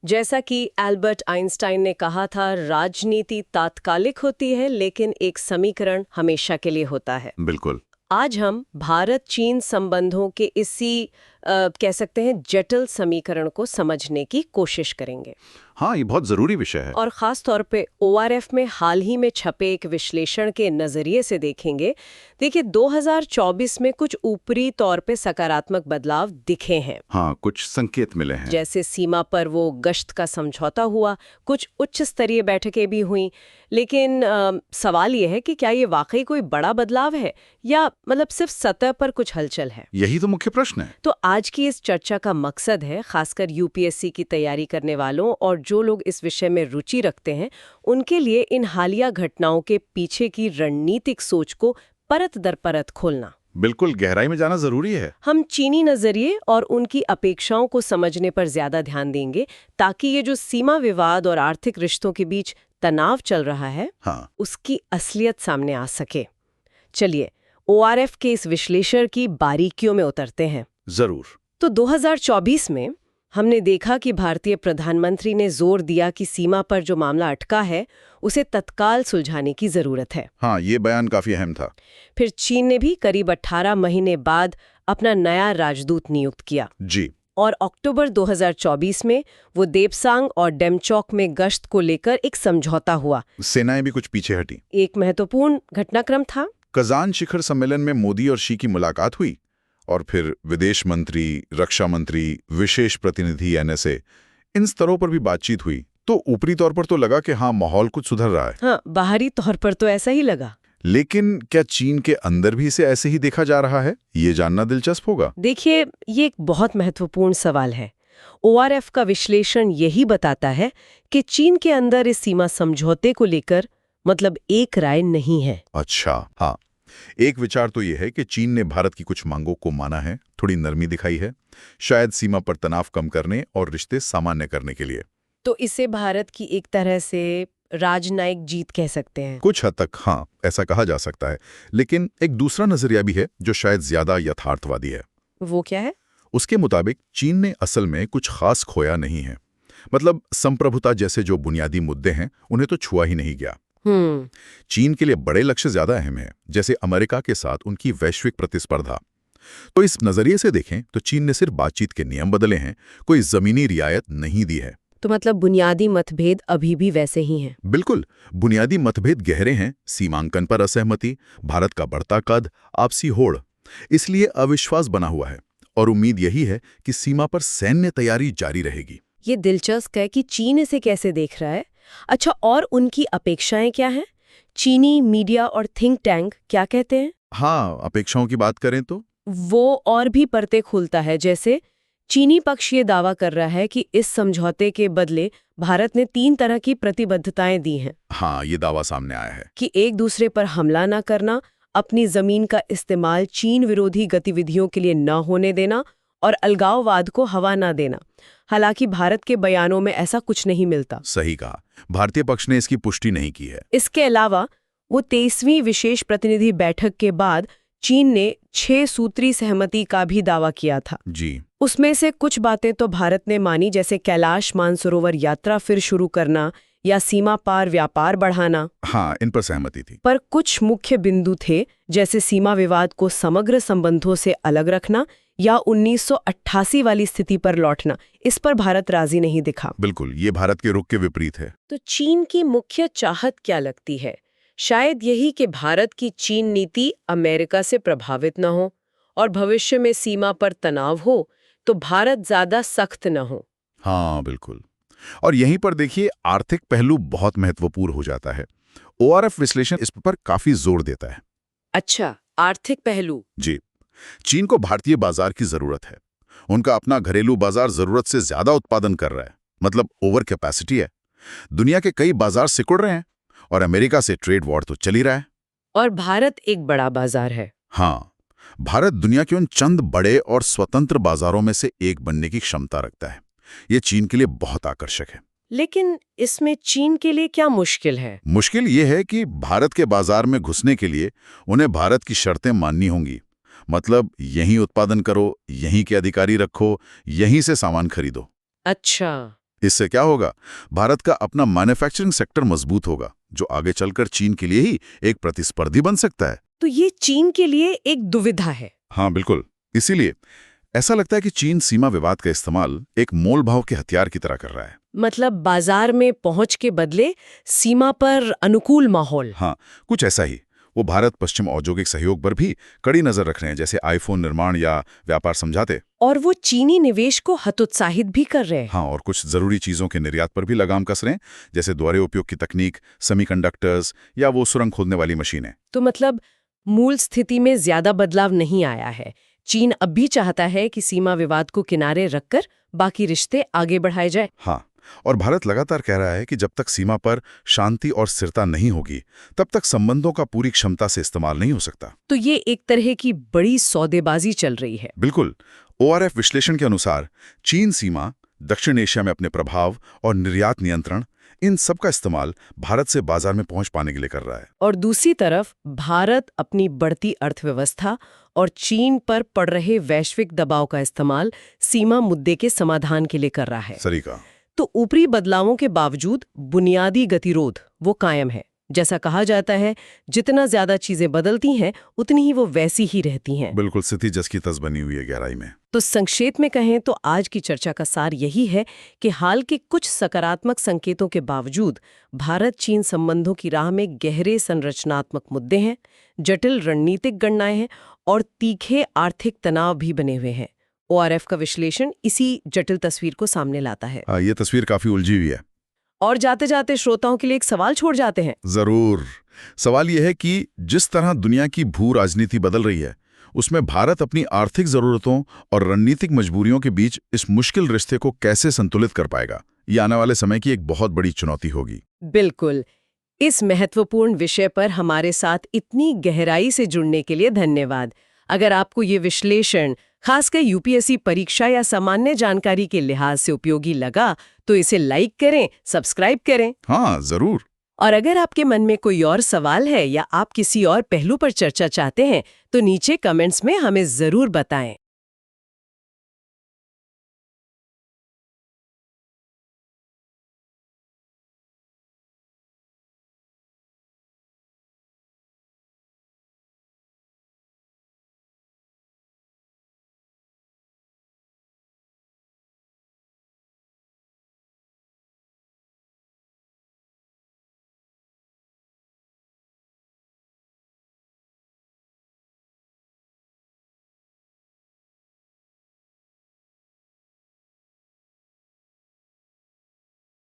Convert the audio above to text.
जैसा कि Albert Einstein ने कहा था, राजनीति तात्कालिक होती है लेकिन एक समीकरण हमेशा के लिए होता है। बिल्कुल। आज हम भारत चीन संबंधों के इसी कह सकते हैं जटिल समीकरण को समझने की कोशिश करेंगे। हाँ, ये बहुत जरूरी विषय है। और ख़ास तौर पे ओआरएफ में हाल ही में छपे एक विश्लेषण के नज़रिए से देखेंगे। देखिए, 2024 में कुछ ऊपरी तौर पे सकारात्मक बदलाव दिखे हैं। हाँ, कुछ संकेत मिले हैं। जैसे सीमा पर वो गश्त का समझौता हुआ, कुछ उच्च स्तरीय बैठकें भी हुईं। लेकिन सवाल ये है कि क्या ये वाकई कोई बड़ा बदलाव है या मतलब सिर्फ सतह पर कुछ हलचल है? यही तो मुख्य प्रश्न है। तो आज की इस चर्चा का मकसद है खासकर यूपीएससी की तैयारी करने वालों और जो लोग इस विषय में रुचि रखते हैं, उनके लिए इन हालिया घटनाओं के पीछे की रणनीतिक सोच को परत दर परत खोलना। बिल्कुल, गहराई में जाना जरूरी है। हम चीनी नजरिए और उनकी अपेक्षाओं को समझने पर ज्यादा ध्यान देंगे ताकि ये जो सीमा विवाद और आर्थिक रिश्तों के बीच तनाव चल रहा है, हाँ, उसकी असलियत सामने आ सके। चलिए, ओआरएफ के इस विश्लेषण की बारीकियों में उतरते हैं। जरूर। तो 2024 में हमने देखा कि भारतीय प्रधानमंत्री ने जोर दिया कि सीमा पर जो मामला अटका है उसे तत्काल सुलझाने की जरूरत है। हाँ, ये बयान काफी अहम था। फिर चीन ने भी करीब 18 महीने बाद अपना नया राजदूत नियुक्त किया जी। और अक्टूबर 2024 में वो देपसांग और डेमचौक में गश्त को लेकर एक समझौता हुआ। सेनाएं भी कुछ पीछे हटी। एक महत्वपूर्ण घटनाक्रम था। कजान शिखर सम्मेलन में मोदी और शी की मुलाकात हुई और फिर विदेश मंत्री, रक्षा मंत्री, विशेष प्रतिनिधि एनएसए, इन स्तरों पर भी बातचीत हुई। तो ऊपरी तौर पर तो लगा कि हाँ, माहौल कुछ सुधर रहा है। हाँ, बाहरी तौर पर तो ऐसा ही लगा। लेकिन क्या चीन के अंदर भी इसे ऐसे ही देखा जा रहा है? ये जानना दिलचस्प होगा। देखिए, ये एक बहुत महत्वपूर्ण सवाल है। ओआरएफ का विश्लेषण यही बताता है कि चीन के अंदर इस सीमा समझौते को लेकर मतलब एक राय नहीं है। अच्छा, हाँ। एक विचार तो यह है कि चीन ने भारत की कुछ मांगों को माना है, थोड़ी नरमी दिखाई है, शायद सीमा पर तनाव कम करने और रिश्ते सामान्य करने के लिए। तो इसे भारत की एक तरह से राजनयिक जीत कह सकते हैं। कुछ हद तक हाँ, ऐसा कहा जा सकता है। लेकिन एक दूसरा नजरिया भी है जो शायद ज्यादा यथार्थवादी है। वो क्या है? उसके मुताबिक चीन ने असल में कुछ खास खोया नहीं है। मतलब संप्रभुता जैसे जो बुनियादी मुद्दे हैं उन्हें तो छुआ ही नहीं गया। चीन के लिए बड़े लक्ष्य ज्यादा अहम है, जैसे अमेरिका के साथ उनकी वैश्विक प्रतिस्पर्धा। तो इस नजरिए से देखें तो चीन ने सिर्फ बातचीत के नियम बदले हैं, कोई जमीनी रियायत नहीं दी है। तो मतलब बुनियादी मतभेद अभी भी वैसे ही हैं। बिल्कुल, बुनियादी मतभेद गहरे हैं। सीमांकन पर असहमति, भारत का बढ़ता कद, आपसी होड़, इसलिए अविश्वास बना हुआ है और उम्मीद यही है कि सीमा पर सैन्य तैयारी जारी रहेगी। ये दिलचस्प है कि चीन इसे कैसे देख रहा है। अच्छा, और उनकी अपेक्षाएं क्या हैं? चीनी मीडिया और थिंक टैंक क्या कहते हैं? हाँ, अपेक्षाओं की बात करें तो वो और भी परतें खोलता है। जैसे चीनी पक्ष ये दावा कर रहा है कि इस समझौते के बदले भारत ने 3 तरह की प्रतिबद्धताएं दी हैं। हाँ, ये दावा सामने आया है कि एक दूसरे पर हमला न करना, अपनी जमीन का इस्तेमाल चीन विरोधी गतिविधियों के लिए न होने देना और अलगाववाद को हवा न देना। हालांकि भारत के बयानों में ऐसा कुछ नहीं मिलता। सही कहा, भारतीय पक्ष ने इसकी पुष्टि नहीं की है। इसके अलावा वो 23वीं विशेष प्रतिनिधि बैठक के बाद चीन ने 6 सूत्री सहमति का भी दावा किया था। जी। उसमें से कुछ बातें तो भारत ने मानी, जैसे कैलाश मानसरोवर यात्रा फिर शुरू करना या सीमा पार व्यापार बढ़ाना। हाँ, इन पर सहमति थी। पर कुछ मुख्य बिंदु थे, जैसे सीमा विवाद को समग्र संबंधों से अलग रखना या 1988 वाली स्थिति पर लौटना। इस पर भारत राजी नहीं दिखा। बिल्कुल, ये भारत के रुख के विपरीत है। तो चीन की मुख्य चाहत क्या लगती है? शायद यही कि भारत की चीन नीति अमेरिका से प्रभावित न हो और भविष्य में सीमा पर तनाव हो तो भारत ज्यादा सख्त न हो। हाँ, बिल्कुल। और यहीं पर देखिए, आर्थिक पहलू बहुत महत्वपूर्ण हो जाता है। ओआरएफ विश्लेषण इस पर काफी जोर देता है। अच्छा, आर्थिक पहलू। जी। चीन को भारतीय बाजार की जरूरत है। उनका अपना घरेलू बाजार जरूरत से ज्यादा उत्पादन कर रहा है, मतलब ओवर कैपेसिटी है। दुनिया के कई बाजार सिकुड़ रहे हैं और अमेरिका से ट्रेड वॉर तो चल ही रहा है। और भारत एक बड़ा बाजार है। हाँ, भारत दुनिया के उन चंद बड़े और स्वतंत्र बाजारों में से एक बनने की क्षमता रखता है। ये चीन के लिए बहुत आकर्षक है। लेकिन इसमें चीन के लिए क्या मुश्किल है? मुश्किल ये है कि भारत के बाजार में घुसने के लिए उन्हें भारत की शर्तें माननी होंगी। मतलब यहीं उत्पादन करो, यहीं के अधिकारी रखो, यहीं से सामान खरीदो। अच्छा, इससे क्या होगा? भारत का अपना मैन्युफैक्चरिंग सेक्टर मजबूत होगा, जो आगे चलकर चीन के लिए ही एक प्रतिस्पर्धी बन सकता है। तो ये चीन के लिए एक दुविधा है। हाँ बिल्कुल। इसीलिए ऐसा लगता है कि चीन सीमा विवाद का इस्तेमाल एक मोलभाव के हथियार की तरह कर रहा है। मतलब बाजार में पहुंच के बदले सीमा पर अनुकूल माहौल। हाँ, कुछ ऐसा ही। वो भारत पश्चिम औद्योगिक सहयोग पर भी कड़ी नजर रख रहे हैं, जैसे आईफोन निर्माण या व्यापार समझाते। और वो चीनी निवेश को हतोत्साहित भी कर रहे हैं। हाँ, और कुछ जरूरी चीजों के निर्यात पर भी लगाम कस रहे हैं, जैसे दोहरे उपयोग की तकनीक, सेमीकंडक्टर्स या वो सुरंग खोदने वाली मशीनें। तो मतलब मूल स्थिति में ज्यादा बदलाव नहीं आया है। चीन अब भी चाहता है कि सीमा विवाद को किनारे रखकर बाकी रिश्ते आगे बढ़ाए जाए। हाँ, और भारत लगातार कह रहा है कि जब तक सीमा पर शांति और स्थिरता नहीं होगी, तब तक संबंधों का पूरी क्षमता से इस्तेमाल नहीं हो सकता। तो ये एक तरह की बड़ी सौदेबाजी चल रही है। बिल्कुल। ORF विश्लेषण के अनुसार चीन सीमा, दक्षिण एशिया में अपने प्रभाव और निर्यात नियंत्रण, इन सब का इस्तेमाल भारत से बाजार में पहुंच पाने के लिए कर रहा है। और दूसरी तरफ भारत अपनी बढ़ती अर्थव्यवस्था और चीन पर पड़ रहे वैश्विक दबाव का इस्तेमाल सीमा मुद्दे के समाधान के लिए कर रहा है। सही कहा। तो ऊपरी बदलावों के बावजूद बुनियादी गतिरोध वो कायम है। जैसा कहा जाता है, जितना ज्यादा चीजें बदलती हैं उतनी ही वो वैसी ही रहती हैं। बिल्कुल, स्थिति जस की तस बनी हुई है गहराई में। तो संक्षेप में कहें तो आज की चर्चा का सार यही है कि हाल के कुछ सकारात्मक संकेतों के बावजूद भारत चीन संबंधों की राह में गहरे संरचनात्मक मुद्दे हैं, जटिल रणनीतिक गणनाएं हैं और तीखे आर्थिक तनाव भी बने हुए हैं। ORF का विश्लेषण इसी जटिल तस्वीर को सामने लाता है। ये तस्वीर काफी उलझी हुई है। और जाते जाते श्रोताओं के लिए एक सवाल छोड़ जाते हैं। जरूर। सवाल यह है कि जिस तरह दुनिया की भू राजनीति बदल रही है, उसमें भारत अपनी आर्थिक जरूरतों और रणनीतिक मजबूरियों के बीच इस मुश्किल रिश्ते को कैसे संतुलित कर पाएगा? ये आने वाले समय की एक बहुत बड़ी चुनौती होगी। बिल्कुल। इस महत्वपूर्ण विषय पर हमारे साथ इतनी गहराई से जुड़ने के लिए धन्यवाद। अगर आपको ये विश्लेषण खासकर UPSC परीक्षा या सामान्य जानकारी के लिहाज से उपयोगी लगा तो इसे लाइक करें, सब्सक्राइब करें। हाँ जरूर। और अगर आपके मन में कोई और सवाल है या आप किसी और पहलू पर चर्चा चाहते हैं तो नीचे कमेंट्स में हमें जरूर बताएं।